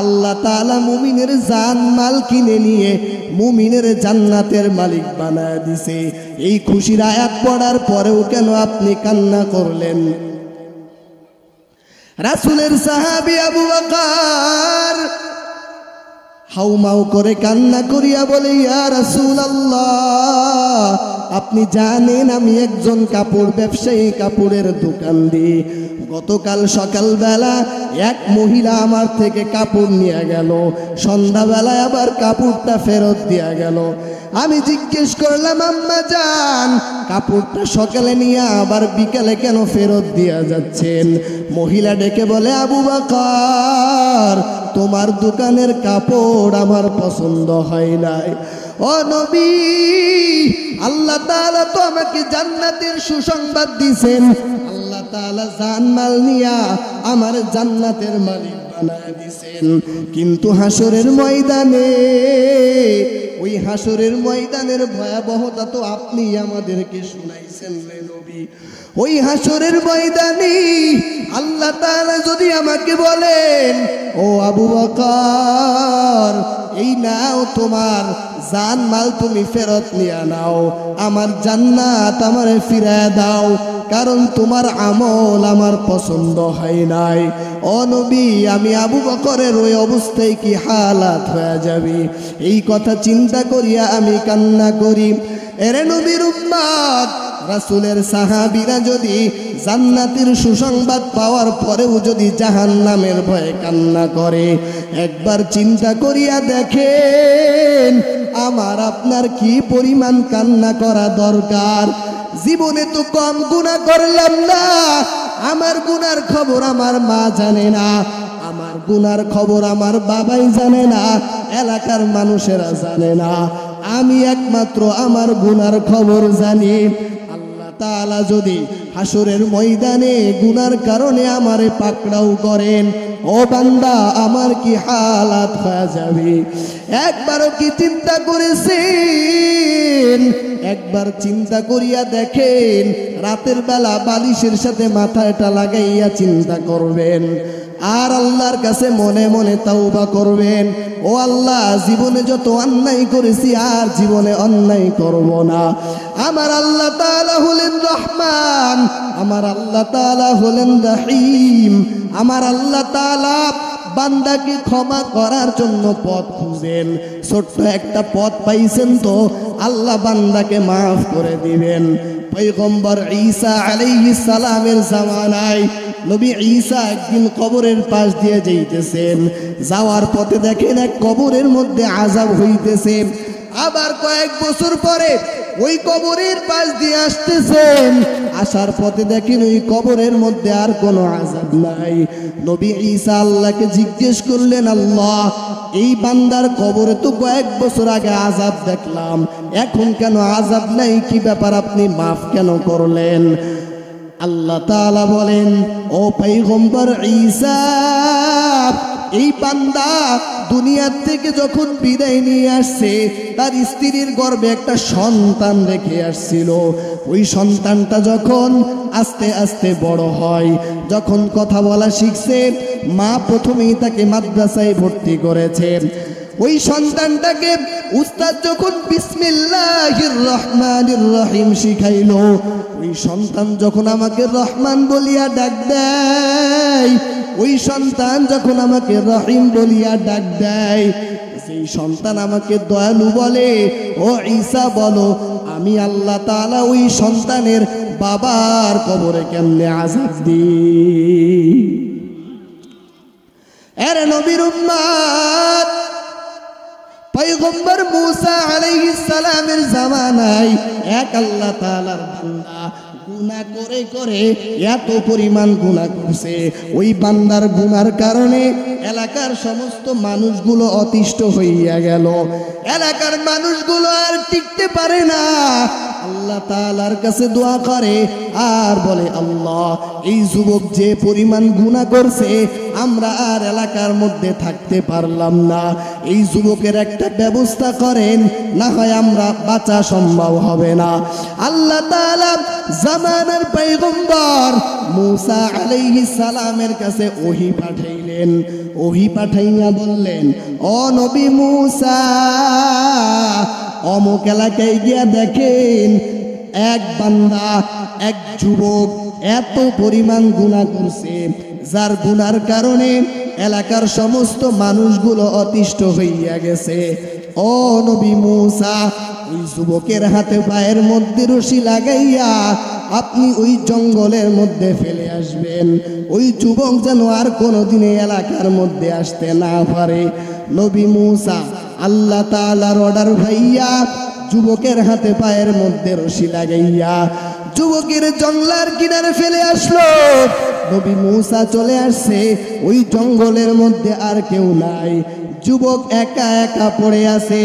আল্লাহ তাআলা মুমিনের জান মাল কিনে নিয়ে মুমিনের জান্নাতের মালিক বানায় দিছে। এই খুশির আয়াত পড়ার পরেও কেন আপনি কান্না করলেন? রাসূলের সাহাবী আবু বকর হাউমাউ করে কান্না করিয়া বলে, ইয়া রাসূলুল্লাহ আপনি জানেন আমি একজন কাপড় ব্যবসায়ী, কাপড়ের দোকান দিই। গতকাল সকালবেলা এক মহিলা আমার থেকে কাপড় নিয়ে গেল, সন্ধ্যাবেলায় আবার কাপড়টা ফেরত দিয়া গেল। আমি জিজ্ঞেস করলাম, আম্মা জান কাপড়টা সকালে নিয়ে আবার বিকালে কেন ফেরত দিয়া যাচ্ছেন? মহিলা ডেকে বলে, আবু বকর তোমার দোকানের কাপড় আমার পছন্দ হয় নাই। ও নবী আল্লাহ তাআলা তো আমাকে জান্নাতের সুসংবাদ দিয়েছেন, আল্লাহ তাআলা জান্নাত নিয়া আমার জান্নাতের মালিক বানায় দিয়েছেন। কিন্তু হাসরের ময়দানে, ওই হাসরের ময়দানের ভয়াবহতা তো আপনি আমাদেরকে শুনাইছেন রে নবী। ওই হাসরের ময়দানে আল্লাহ তাআলা যদি আমাকে বলেন, ও আবু বকর এই নাও তোমার জান মাল তুমি ফেরত নিয়ে নাও, আমার জান্নাত আমারে ফিরায় দাও, কারণ তোমার আমল আমার পছন্দ হয় নাই। ও নবী আমি আবু বকরের ওই অবস্থায় কি হালাত হয়ে যাবে, এই কথা চিন্তা করিয়া আমি কান্না করি। এরে নবীর উম্মত, রাসূলের সাহাবীরা যদি জান্নাতের সুসংবাদ পাওয়ার পরেও যদি জাহান্নামের ভয়ে কান্না করে, একবার চিন্তা করিয়া দেখেন আমার আপনার কি পরিমাণ কান্না করা দরকার। জীবনে তো কম গুনাহ করলাম না, আমার গুনার খবর আমার মা জানে না, আমার গুনার খবর আমার বাবাই জানে না, এলাকার মানুষেরা জানে না, আমি একমাত্র আমার গুনার খবর জানি। আল্লাহ তাআলা যদি হাসরের ময়দানে গুনার কারণে আমারে পাকড়াও করেন, ও বান্দা আমার কি হালাত হয়ে যাবে? একবারও কি চিন্তা করেছেন? একবার চিন্তা করিয়া দেখেন, রাতের বেলা বালিশের সাথে মাথাটা লাগাইয়া চিন্তা করবেন, আর আল্লাহর কাছে মনে মনে তাওবা করবেন, ও আল্লাহ জীবনে যত অন্যায় করেছি আর জীবনে অন্যায় করব না। আমার আল্লাহ তাআলা হলেন রহমান, আমার আল্লাহ তাআলা হলেন রহিম, আমার আল্লাহ তাআলা বান্দাকে ক্ষমা করার জন্য পথ খুঁজেন। ছোট্ট একটা পথ পাইছেন তো আল্লাহ বান্দাকে মাফ করে দিবেন। পয়গম্বর ঈসা আলাইহিস সালামের জামানায় নবী ঈসা একদিন কবরের পাশ দিয়ে যাইতেছেন, যাওয়ার পথে দেখেন এক কবরের মধ্যে আযাব হইতেছে। আবার কয়েক বছর পরে ওই কবরের পাশ দিয়ে আসতেছেন, আসার পথে দেখেন ওই কবরের মধ্যে আর কোনো আযাব নাই। নবী ঈসা আল্লাহকে জিজ্ঞেস করলেন, আল্লাহ এই বান্দার কবরে তো কয়েক বছর আগে আযাব দেখলাম, এখন কেন আযাব নাই, কি ব্যাপার, আপনি মাফ কেন করলেন? আল্লাহ তাআলা বলেন, ও পয়গম্বর ঈসা এই বান্দা দুনিয়ার থেকে যখন বিদায় নিয়ে আসছে, তার স্ত্রীর গর্ভে একটা সন্তান রেখে আসছিল। ওই সন্তানটা যখন আস্তে আস্তে বড় হয়, যখন কথা বলা শিখছে, মা প্রথমেই তাকে মাদ্রাসায় ভর্তি করেছে। ওই সন্তানটাকে উস্তাদ যখন বিসমিল্লাহির রহমানির রহিম শিখাইলো, ওই সন্তান যখন আমাকে রহমান বলিয়া ডাক দেয়, ওই সন্তান যখন আমাকে রহিম বলিয়া ডাক দেয়, যেই সন্তান আমাকে দয়ালু বলে, ও ঈসা বলো আমি আল্লাহ তাআলা ওই সন্তানের বাবার কবরে কেমনে আযাব দিই। এর নবীর উম্মত পয়গম্বর মূসা আলাইহিস সালামের জামানায় এক আল্লাহ তাআলার বান্দা গুনাহ করে করে এত পরিমাণ গুনাহ করছে, ওই বান্দার গুনার কারণে এলাকার সমস্ত মানুষগুলো অতিষ্ঠ হইয়া গেল। এলাকার মানুষগুলো আর টিকতে পারে না, আল্লাহ তাআলার কাছে দোয়া করে আর বলে, আল্লাহ এই যুবক যে পরিমাণ গুনাহ করছে আমরা আর এলাকার মধ্যে থাকতে পারলাম না, এই যুবকের একটা ব্যবস্থা করেন, না হয় আমরা বাঁচা সম্ভব হবে না। আল্লাহ তাআলা জামানার পয়গম্বর মূসা আলাইহিস সালামের কাছে ওহী পাঠাইলেন। ওহী পাঠাইয়া বললেন, ও নবী মূসা, অমুক এলাকায় গিয়া দেখেন এক বান্দা, এক যুবক এত পরিমাণ গুনাহ করছে, যার গুনার কারণে এলাকার সমস্ত মানুষগুলো অতিষ্ঠ হইয়া গেছে। ও নবী মূসা, ওই যুবকের হাতে পায়ের মধ্যে রশি লাগাইয়া আপনি ওই জঙ্গলের মধ্যে ফেলে আসবেন, ওই যুবক যেন আর কোনোদিন এলাকার মধ্যে আসতে না পারে। নবী মূসা আল্লাহ তাআলার অর্ডার ভাইয়া যুবকের হাতে পায়ের মধ্যে রশি লাগাইয়া যুবকের জঙ্গলার কিনারে ফেলে আসলো। নবী মূসা চলে আসছে, ওই জঙ্গলের মধ্যে আর কেউ নাই, যুবক একা একা পড়ে আছে।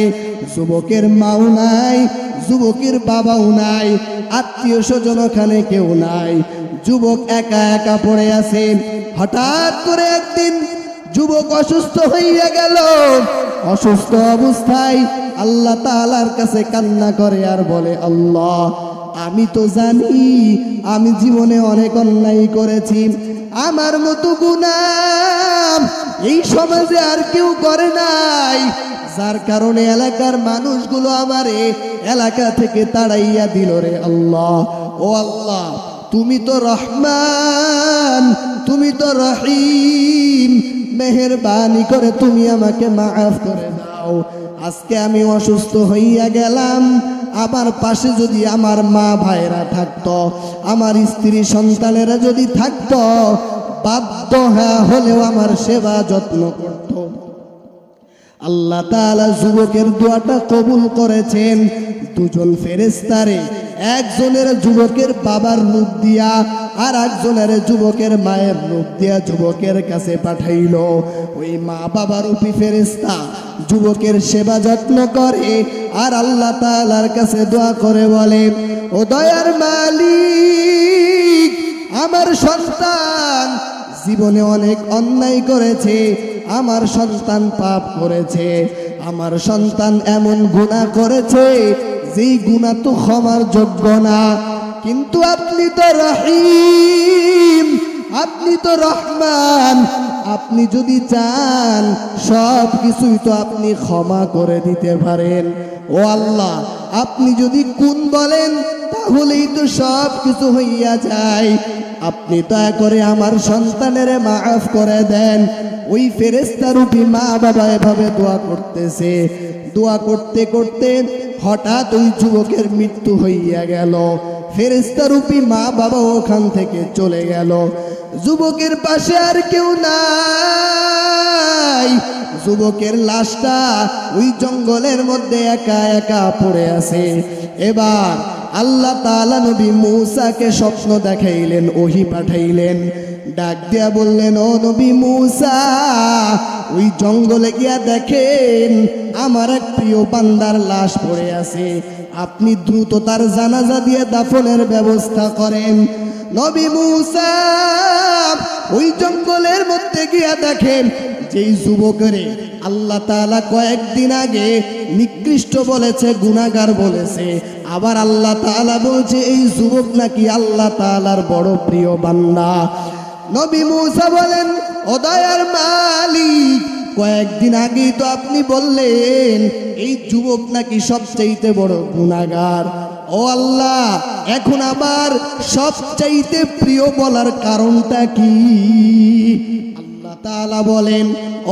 যুবকের মাও নাই, যুবকের বাবাও নাই, আত্মীয় স্বজন ওখানে কেউ নাই, যুবক একা একা পড়ে আছে। হঠাৎ করে একদিন যুবক অসুস্থ হইয়া গেল। অসুস্থ অবস্থায় আল্লাহ তাআলার কাছে কান্না করে আর বলে, আল্লাহ আমি তো জানি আমি জীবনে অনেক অন্যায় করেছি, আমার মতো গুনাহ এই সমাজে আর কেউ করে নাই, যার কারণে এলাকার মানুষগুলো আমারে এলাকা থেকে তাড়াইয়া দিল রে আল্লাহ। ও আল্লাহ, তুমি তো রহমান, তুমি তো রহিম, মেহেরবানি করে তুমি আমাকে মাফ করে দাও। আজকে আমি অসুস্থ হইয়া গেলাম, আমার পাশে যদি আমার মা ভাইরা থাকতো, আমার স্ত্রী সন্তানেরা যদি থাকতো, বাধ্য হলেও আমার সেবা যত্ন করত। আল্লাহ তাআলা যুবকের দোয়াটা কবুল করেছেন। দুজন ফেরেশতারে, একজনের যুবকের বাবার রূপ দিয়া আর একজনের যুবকের মায়ের রূপ দিয়া যুবকের কাছে পাঠাইল। ওই মা বাবার রূপী ফেরেশতা যুবকের সেবা যত্ন করে আর আল্লাহ তাআলার কাছে দোয়া করে বলে, ও দয়ার মালিক, আমার সন্তান জীবনে অনেক অন্যায় করেছে, আমার সন্তান পাপ করেছে, আমার সন্তান এমন গুনাহ করেছে যেই গুনাহ তো ক্ষমার যোগ্য না, কিন্তু আপনি তো রহিম, আপনি তো রহমান, আপনি যদি চান সব কিছুই তো আপনি ক্ষমা করে দিতে পারেন। ও আল্লাহ, আপনি যদি কোন বলেন তাহলেই তো সব কিছু হইয়া যায়, আপনি দয়া করে আমার সন্তানের মাফ করে দেন। ওই ফেরেশতা রূপী মা বাবা এভাবে দোয়া করতেছে। দোয়া করতে করতে হঠাৎ ওই যুবকের মৃত্যু হইয়া গেল। ফেরেশতা রূপী মা বাবা ওখান থেকে চলে গেল। যুবকের পাশে আর কেউ নাই, যুবকের লাশটা ওই জঙ্গলের মধ্যে একা একা পড়ে আছে। এবার আল্লাহ তাআলা নবী মূসাকে স্বপ্ন দেখাইলেন, ওহী পাঠাইলেন, ডাক দিয়া বললেন, ও নবী মূসা, ওই জঙ্গলে গিয়া দেখেন আমার এক প্রিয় বান্দার লাশ পড়ে আছে, আপনি দ্রুত তার জানাজা দিয়ে দাফনের ব্যবস্থা করেন। নবী মূসা ওই জঙ্গলের মধ্যে গিয়া দেখেন যেই যুবকরে আল্লাহ তাআলা কয়েকদিন আগে নিকৃষ্ট বলেছে, গুনাহগার বলেছে, আবার আল্লাহ তাআলা বলছে এই যুবক নাকি আল্লাহ তাআলার বড় প্রিয় বান্দা। নবী মূসা বলেন, ও দয়ার মালিক, কয়েকদিন আগেই তো আপনি বললেন এই যুবক নাকি সবচাইতে বড় গুনাহগার। ও আল্লাহ, এখন আবার সবচাইতে প্রিয় বলার কারণটা কি? আল্লাহ তাআলা বলেন,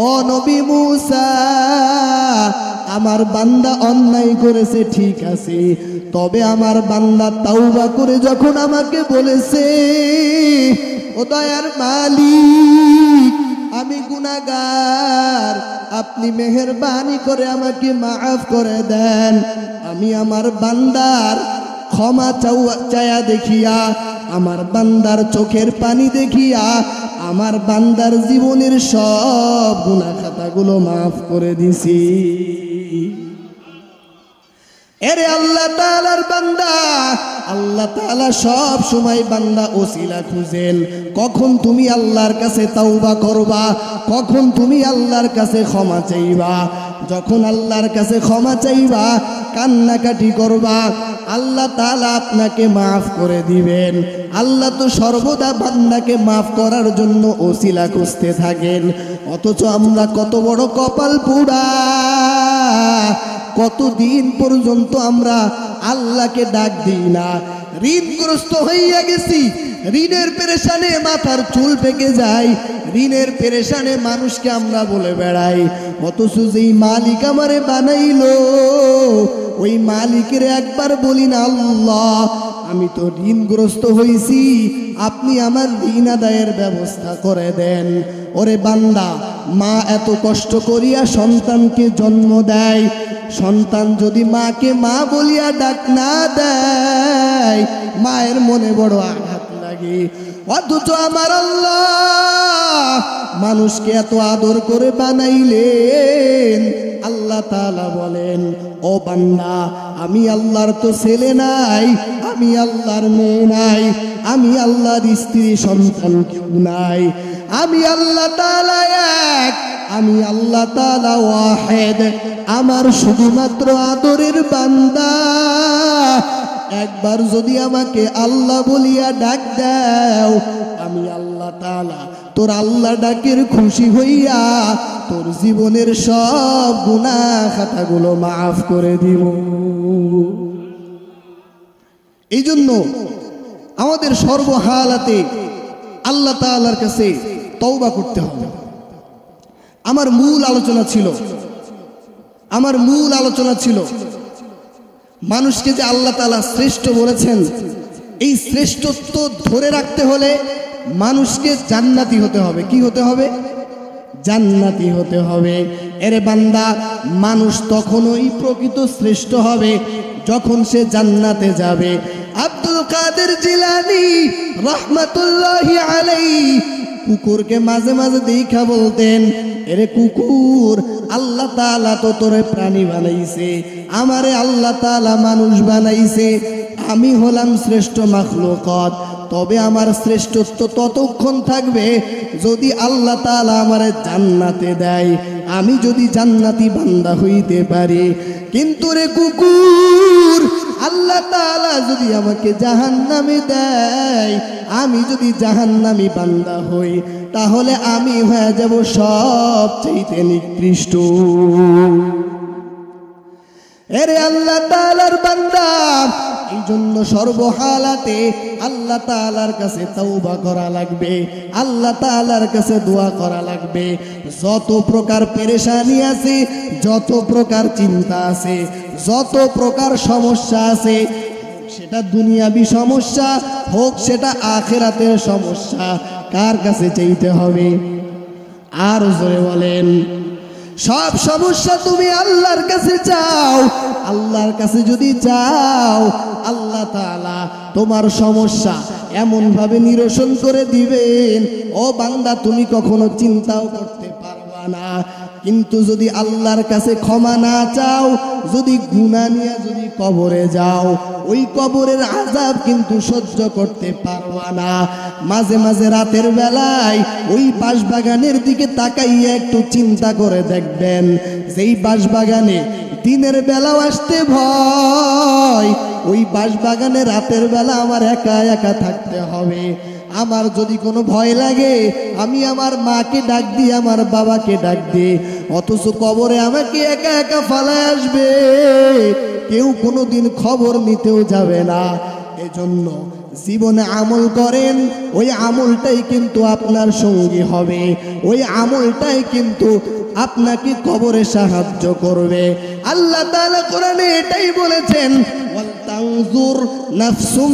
ও নবী মূসা, আমার বান্দা অন্যায় করেছে ঠিক আছে, তবে আমার বান্দা তাওবা করে যখন আমাকে বলেছে, ও দয়ার মালিক আমি গুনাহগার, আপনি মেহেরবানি করে আমাকে মাফ করে দেন, আমি আমার বান্দার ক্ষমা চায়া দেখিয়া, আমার বান্দার চোখের পানি দেখিয়া আমার বান্দার জীবনের সব গুনাহ খাতাগুলো মাফ করে দিছি। এরে আল্লাহ তাআলার বান্দা, আল্লাহ তাআলা সব সময় বান্দা ওসিলা খুঁজেন, কখন তুমি আল্লাহর কাছে তাওবা করবা, কখন তুমি আল্লাহর কাছে ক্ষমা চাইবা। যখন আল্লাহর কাছে ক্ষমা চাইবা, কান্নাকাটি করবা, আল্লাহ তাআলা আপনাকে মাফ করে দিবেন। আল্লাহ তো সর্বদা বান্দাকে মাফ করার জন্য ওসিলা খুঁজতে থাকেন, অথচ আমরা কত বড় কপাল পোড়া, কতদিন পর্যন্ত আমরা আল্লাহকে ডাক দিই না। ঋণগ্রস্ত হইয়া গেছি, ঋণের পেরেশানে মাথার চুল পেকে যায়, ঋণের পেরেশানে মানুষকে আমরা বলে বেড়াই, অথচ যেই মালিক আমারে বানাইলো ওই মালিকের একবার বলি না, আল্লাহ আমি তো ঋণগ্রস্ত হইছি, আপনি আমার ঋণ আদায়ের ব্যবস্থা করে দেন। ওরে বান্দা, মা এত কষ্ট করিয়া সন্তানকে জন্ম দেয়, সন্তান যদি মাকে মা বলিয়া ডাক না দেয়, মায়ের মনে বড় আঘাত লাগে। অথচ আমার আল্লাহ মানুষকে এত আদর করে বানাইলেন। আল্লাহ তাআলা বলেন, ও বান্দা, আমি আল্লাহর তো ছেলে নাই, আমি আল্লাহর মেয়ে নাই, আমি আল্লাহর স্ত্রী সন্তান কেউ নাই, আমি আল্লাহ তাআলা এক, আমি আল্লাহ তাআলা ওয়াহিদ, আমার শুধুমাত্র আদরের বান্দা একবার যদি আমাকে আল্লাহ বলিয়া ডাক দাও, আমি আল্লাহ তাআলা তোর আল্লাহ ডাকের খুশি হইয়া তোর জীবনের সব গুনাহ খাতাগুলো মাফ করে দিব। এই জন্য আমাদের সর্বহালাতে আল্লাহ তাআলার কাছে তওবা করতে হবে। আমার মূল আলোচনা ছিল মানুষকে যে আল্লাহ তাআলা শ্রেষ্ঠ বলেছেন, এই শ্রেষ্ঠত্ব ধরে রাখতে হলে মানুষকে জান্নাতি হতে হবে। কি হতে হবে? জান্নাতি হতে হবে। এরে বান্দা, মানুষ তখনই প্রকৃত শ্রেষ্ঠ হবে যখন সে জান্নাতে যাবে। আব্দুল কাদের জিলানী রাহমাতুল্লাহি আলাইহি কুকুরকে মাঝে মাঝে দেখা বলতেন, এরে কুকুর, আল্লাহ তাআলা তো তোরে প্রাণী বানাইছে, আমারে আল্লাহ তাআলা মানুষ বানাইছে, আমি হলাম শ্রেষ্ঠ মাখলুকাত, তবে আমার শ্রেষ্ঠত্ব ততক্ষণ থাকবে যদি আল্লাহ তাআলা আমারে জান্নাতে দেয়, আমি যদি জান্নাতি বান্দা হইতে পারি। কিন্তু রে কুকুর, আল্লাহ তাআলা যদি আমাকে জাহান্নামে দেয়, আমি যদি জাহান্নামী বান্দা হই, তাহলে আমি হয়ে যাব সবচেয়ে নিকৃষ্ট। এরে আল্লাহ তাআলার বান্দা, এই জন্য সর্বহালাতে আল্লাহ তাআলার কাছে তওবা করা লাগবে, আল্লাহ তাআলার কাছে দোয়া করা লাগবে। যত প্রকার পেরেশানি আছে, যত প্রকার চিন্তা আছে, যত প্রকার সমস্যা আছে, সেটা দুনিয়াবি সমস্যা হোক, সেটা আখিরাতের সমস্যা, কার কাছে চাইতে হবে? আর জোরে বলেন। সব সমস্যা তুমি আল্লাহর কাছে চাও। আল্লাহর কাছে যদি চাও, আল্লাহ তাআলা তোমার সমস্যা এমন ভাবে নিরসন করে দিবেন, ও বান্দা তুমি কখনো চিন্তাও করতে পারবা না। কিন্তু যদি আল্লাহর কাছে ক্ষমা না চাও, যদি গুনাহ নিয়ে যদি কবরে যাও, ওই কবরের আযাব কিন্তু সহ্য করতে পারবা না। মাঝে মাঝে রাতের বেলায় ওই বাঁশবাগানের দিকে তাকাইয়া একটু চিন্তা করে দেখবেন, যেই বাঁশবাগানে দিনের বেলাও আসতে ভয়, ওই বাঁশবাগানে রাতের বেলা আমার একা একা থাকতে হবে। আমার যদি কোনো ভয় লাগে, আমি আমার মাকে ডাক দিই, আমার বাবাকে ডাক দিই, অথচ কবরে আমাকে একা একা ফালায় আসবে, কেউ কোনোদিন খবর নিতেও যাবে না। এজন্য জীবনে আমল করেন, ওই আমলটাই কিন্তু আপনার সঙ্গী হবে, ওই আমলটাই কিন্তু আপনাকে কবরে সাহায্য করবে। আল্লাহ তাআলা কোরআনে এটাই বলেছেন, ওয়াল তানজুর নাফসুম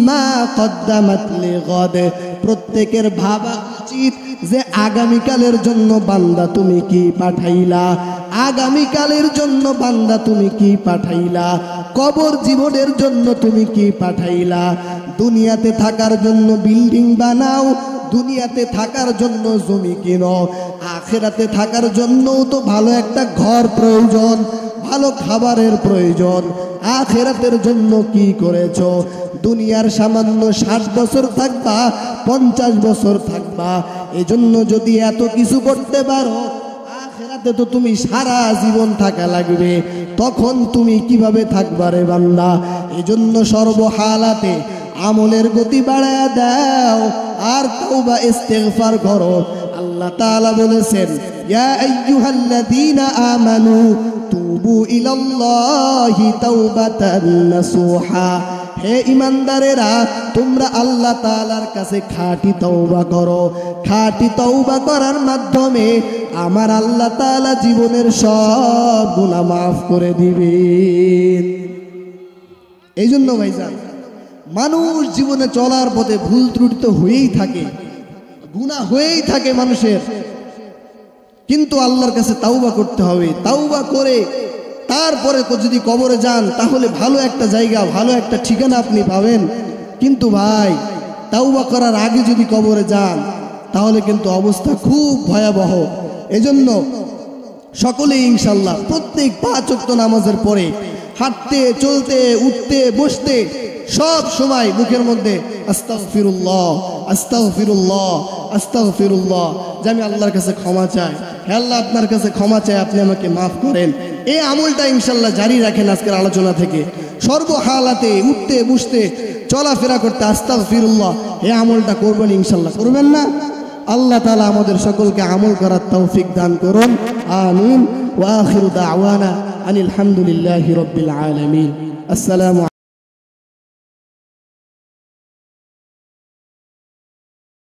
মা কদ্দামাত লিগাদ। প্রত্যেকের ভাবা উচিত যে আগামীকালের জন্য বান্দা তুমি কি পাঠাইলা, আগামীকালের জন্য বান্দা তুমি কি পাঠাইলা, কবর জীবনের জন্য তুমি কি পাঠাইলা। দুনিয়াতে থাকার জন্য বিল্ডিং বানাও, দুনিয়াতে থাকার জন্য জমি কিনো, আখিরাতে থাকার জন্য তো ভালো একটা ঘর প্রয়োজন, ভালো খাবারের প্রয়োজন। আখিরাতের জন্য কি করেছো? দুনিয়ার সামান্য 60 বছর থাকবা, 50 বছর থাকবা, এজন্য যদি এত কিছু করতে পারো, আখিরাতে তো তুমি সারা জীবন থাকা লাগবে, তখন তুমি কিভাবে থাকবা রে বান্দা? এজন্য সর্বহালাতে আমলের গতি বাড়ায়া দাও আর তওবা ইস্তিগফার করো। আল্লাহ তাআলা বলেছেন, ইয়া আইয়ুহাল্লাযীনা আমানু তুবু ইলাল্লাহি তাওবাতান নাসুহা। হে ঈমানদারেরা, তোমরা আল্লাহ তাআলার কাছে খাঁটি তওবা করো। খাঁটি তওবা করার মাধ্যমে আমার আল্লাহ তাআলা জীবনের সব গুনাহ মাফ করে দিবেন। এই জন্য ভাইজান, মানুষ জীবনে চলার পথে ভুল ত্রুটি তো হয়েই থাকে, গুনাহ হয়েই থাকে মানুষের, কিন্তু আল্লাহর কাছে তাওবা করতে হবে। তাওবা করে তারপরে যদি কবরে যান তাহলে ভালো একটা জায়গা, ভালো একটা ঠিকানা আপনি পাবেন। কিন্তু ভাই, তাওবা করার আগে যদি কবরে যান তাহলে কিন্তু অবস্থা খুব ভয়াবহ। এজন্য সকলেই ইনশাআল্লাহ প্রত্যেক 5 ওয়াক্ত নামাজের পরে হাঁটতে, চলতে, উঠতে, বসতে সব সময় মুখের মধ্যে আস্তাগফিরুল্লাহ, আস্তাগফিরুল্লাহ, আস্তাগফিরুল্লাহ, যে আমি আল্লাহর কাছে ক্ষমা চাই। হে আল্লাহ, আপনার কাছে ক্ষমা চাই, আপনি আমাকে মাফ করেন। এই আমলটা ইনশাআল্লাহ জারি রাখেন আজকের আলোচনা থেকে। সর্বহালাতে উঠতে, বসতে, চলাফেরা করতে আস্তাগফিরুল্লাহ, এই আমলটা করবেন ইনশাআল্লাহ। করবেন না? আল্লাহ তাআলা আমাদের সকলকে আমল করার তৌফিক দান করুন। আমিন। ওয়া আখিরু দাওয়ানা আনিল হামদুলিল্লাহি রাব্বিল আলামিন। আসসালামু